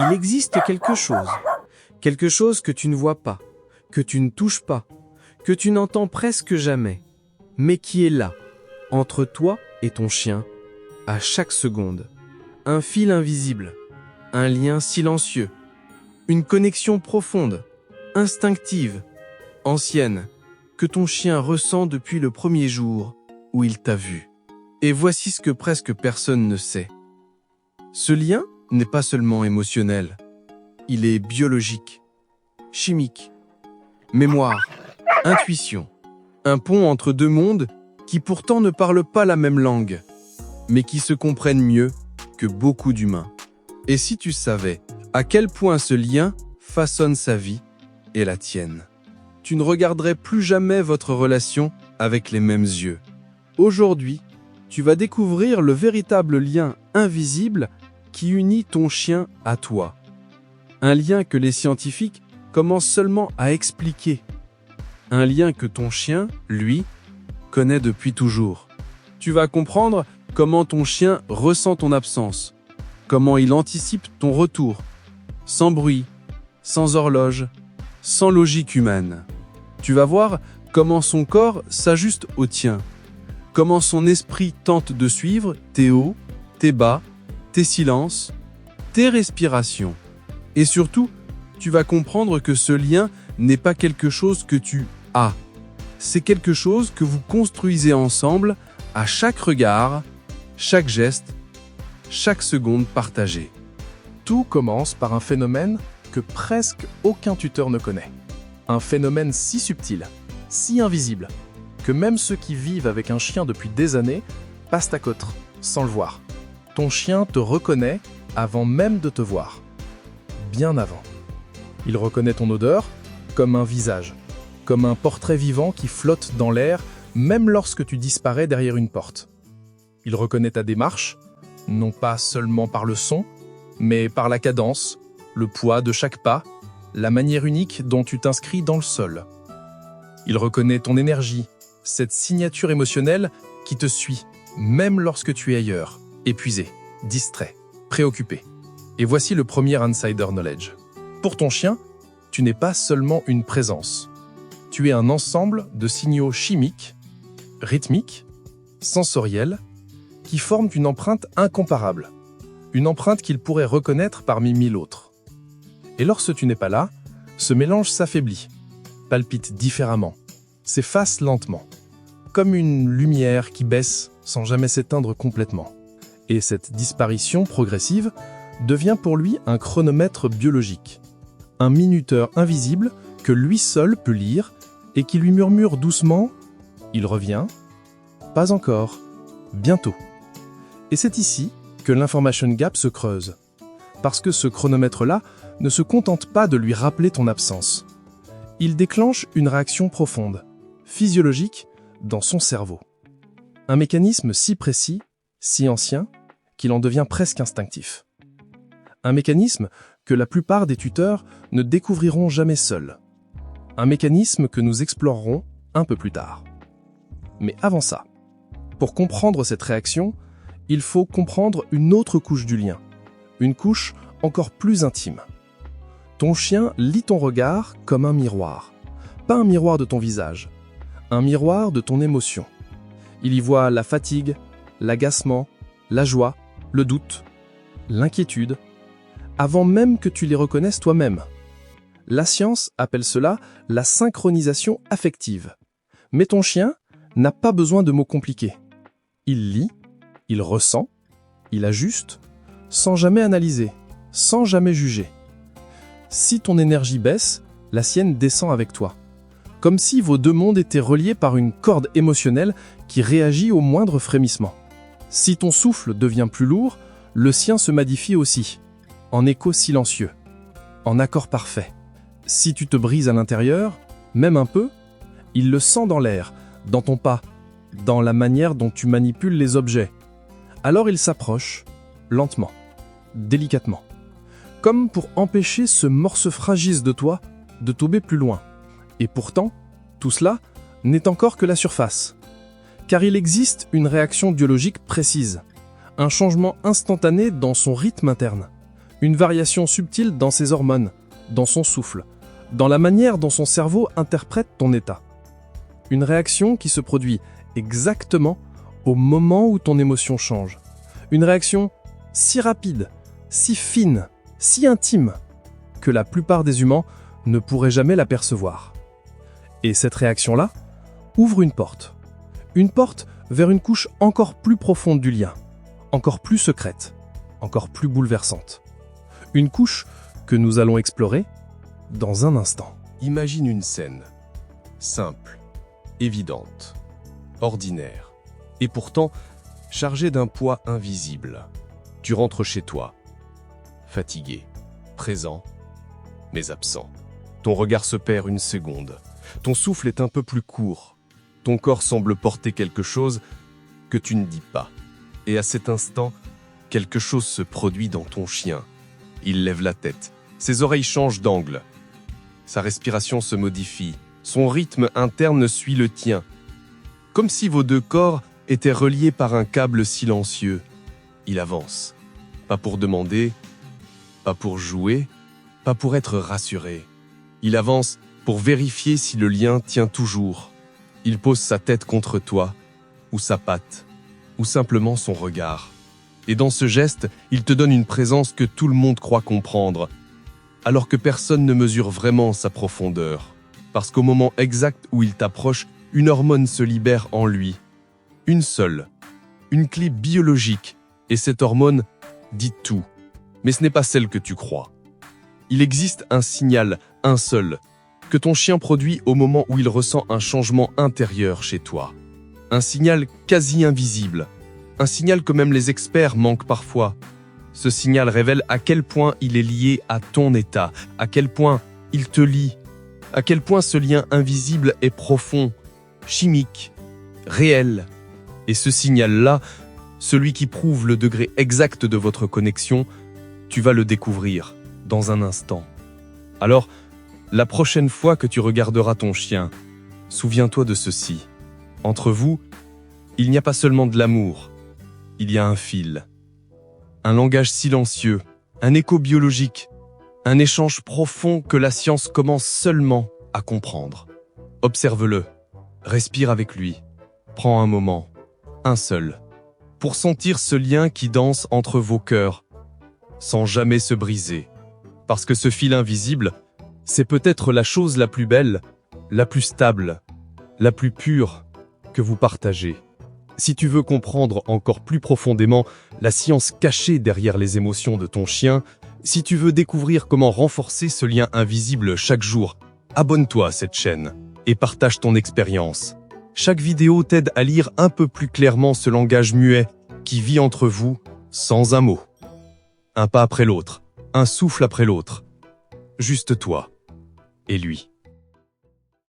Il existe quelque chose que tu ne vois pas, que tu ne touches pas, que tu n'entends presque jamais, mais qui est là, entre toi et ton chien, à chaque seconde. Un fil invisible, un lien silencieux, une connexion profonde, instinctive, ancienne, que ton chien ressent depuis le premier jour où il t'a vu. Et voici ce que presque personne ne sait. Ce lien n'est pas seulement émotionnel, il est biologique, chimique, mémoire, intuition. Un pont entre deux mondes qui pourtant ne parlent pas la même langue, mais qui se comprennent mieux que beaucoup d'humains. Et si tu savais à quel point ce lien façonne sa vie et la tienne, tu ne regarderais plus jamais votre relation avec les mêmes yeux. Aujourd'hui, tu vas découvrir le véritable lien invisible qui unit ton chien à toi. Un lien que les scientifiques commencent seulement à expliquer. Un lien que ton chien, lui, connaît depuis toujours. Tu vas comprendre comment ton chien ressent ton absence, comment il anticipe ton retour, sans bruit, sans horloge, sans logique humaine. Tu vas voir comment son corps s'ajuste au tien, comment son esprit tente de suivre tes hauts, tes bas, tes silences, tes respirations. Et surtout, tu vas comprendre que ce lien n'est pas quelque chose que tu as. C'est quelque chose que vous construisez ensemble à chaque regard, chaque geste, chaque seconde partagée. Tout commence par un phénomène que presque aucun tuteur ne connaît. Un phénomène si subtil, si invisible, que même ceux qui vivent avec un chien depuis des années passent à côté sans le voir. Ton chien te reconnaît avant même de te voir. Bien avant. Il reconnaît ton odeur comme un visage, comme un portrait vivant qui flotte dans l'air, même lorsque tu disparais derrière une porte. Il reconnaît ta démarche, non pas seulement par le son, mais par la cadence, le poids de chaque pas, la manière unique dont tu t'inscris dans le sol. Il reconnaît ton énergie, cette signature émotionnelle qui te suit, même lorsque tu es ailleurs, épuisé, distrait, préoccupé. Et voici le premier insider knowledge. Pour ton chien, tu n'es pas seulement une présence. Tu es un ensemble de signaux chimiques, rythmiques, sensoriels, qui forment une empreinte incomparable. Une empreinte qu'il pourrait reconnaître parmi 1000 autres. Et lorsque tu n'es pas là, ce mélange s'affaiblit, palpite différemment, s'efface lentement, comme une lumière qui baisse sans jamais s'éteindre complètement. Et cette disparition progressive devient pour lui un chronomètre biologique, un minuteur invisible que lui seul peut lire et qui lui murmure doucement « Il revient »,« Pas encore »,« Bientôt ». Et c'est ici que l'information gap se creuse, parce que ce chronomètre-là ne se contente pas de lui rappeler ton absence. Il déclenche une réaction profonde, physiologique, dans son cerveau. Un mécanisme si précis, si ancien, qu'il en devient presque instinctif. Un mécanisme que la plupart des tuteurs ne découvriront jamais seuls. Un mécanisme que nous explorerons un peu plus tard. Mais avant ça, pour comprendre cette réaction, il faut comprendre une autre couche du lien, une couche encore plus intime. Ton chien lit ton regard comme un miroir, pas un miroir de ton visage, un miroir de ton émotion. Il y voit la fatigue, l'agacement, la joie, le doute, l'inquiétude, avant même que tu les reconnaisses toi-même. La science appelle cela la synchronisation affective. Mais ton chien n'a pas besoin de mots compliqués. Il lit, il ressent, il ajuste, sans jamais analyser, sans jamais juger. Si ton énergie baisse, la sienne descend avec toi. Comme si vos deux mondes étaient reliés par une corde émotionnelle qui réagit au moindre frémissement. Si ton souffle devient plus lourd, le sien se modifie aussi, en écho silencieux, en accord parfait. Si tu te brises à l'intérieur, même un peu, il le sent dans l'air, dans ton pas, dans la manière dont tu manipules les objets. Alors il s'approche, lentement, délicatement, comme pour empêcher ce morceau fragile de toi de tomber plus loin. Et pourtant, tout cela n'est encore que la surface. Car il existe une réaction biologique précise, un changement instantané dans son rythme interne, Une variation subtile dans ses hormones, dans son souffle, dans la manière dont son cerveau interprète ton état. Une réaction qui se produit exactement au moment où ton émotion change. Une réaction si rapide, si fine, si intime, que la plupart des humains ne pourraient jamais l'apercevoir. Et cette réaction-là ouvre une porte vers une couche encore plus profonde du lien, encore plus secrète, encore plus bouleversante. Une couche que nous allons explorer dans un instant. Imagine une scène, simple, évidente, ordinaire, et pourtant chargée d'un poids invisible. Tu rentres chez toi, fatigué, présent, mais absent. Ton regard se perd une seconde. Ton souffle est un peu plus court. Ton corps semble porter quelque chose que tu ne dis pas. Et à cet instant, quelque chose se produit dans ton chien. Il lève la tête. Ses oreilles changent d'angle. Sa respiration se modifie. Son rythme interne suit le tien. Comme si vos deux corps étaient reliés par un câble silencieux. Il avance. Pas pour demander, pas pour jouer, pas pour être rassuré. Il avance pour vérifier si le lien tient toujours. Il pose sa tête contre toi, ou sa patte, ou simplement son regard. Et dans ce geste, il te donne une présence que tout le monde croit comprendre, alors que personne ne mesure vraiment sa profondeur. Parce qu'au moment exact où il t'approche, une hormone se libère en lui. Une seule. Une clé biologique. Et cette hormone dit tout. Mais ce n'est pas celle que tu crois. Il existe un signal, un seul, que ton chien produit au moment où il ressent un changement intérieur chez toi. Un signal quasi invisible. Un signal que même les experts manquent parfois. Ce signal révèle à quel point il est lié à ton état, à quel point il te lie, à quel point ce lien invisible est profond, chimique, réel. Et ce signal-là, celui qui prouve le degré exact de votre connexion, tu vas le découvrir dans un instant. Alors, la prochaine fois que tu regarderas ton chien, souviens-toi de ceci. Entre vous, il n'y a pas seulement de l'amour, il y a un fil. Un langage silencieux, un écho biologique, un échange profond que la science commence seulement à comprendre. Observe-le, respire avec lui, prends un moment, un seul, pour sentir ce lien qui danse entre vos cœurs, sans jamais se briser. Parce que ce fil invisible, c'est peut-être la chose la plus belle, la plus stable, la plus pure que vous partagez. Si tu veux comprendre encore plus profondément la science cachée derrière les émotions de ton chien, si tu veux découvrir comment renforcer ce lien invisible chaque jour, abonne-toi à cette chaîne et partage ton expérience. Chaque vidéo t'aide à lire un peu plus clairement ce langage muet qui vit entre vous sans un mot. Un pas après l'autre, un souffle après l'autre. Juste toi et lui.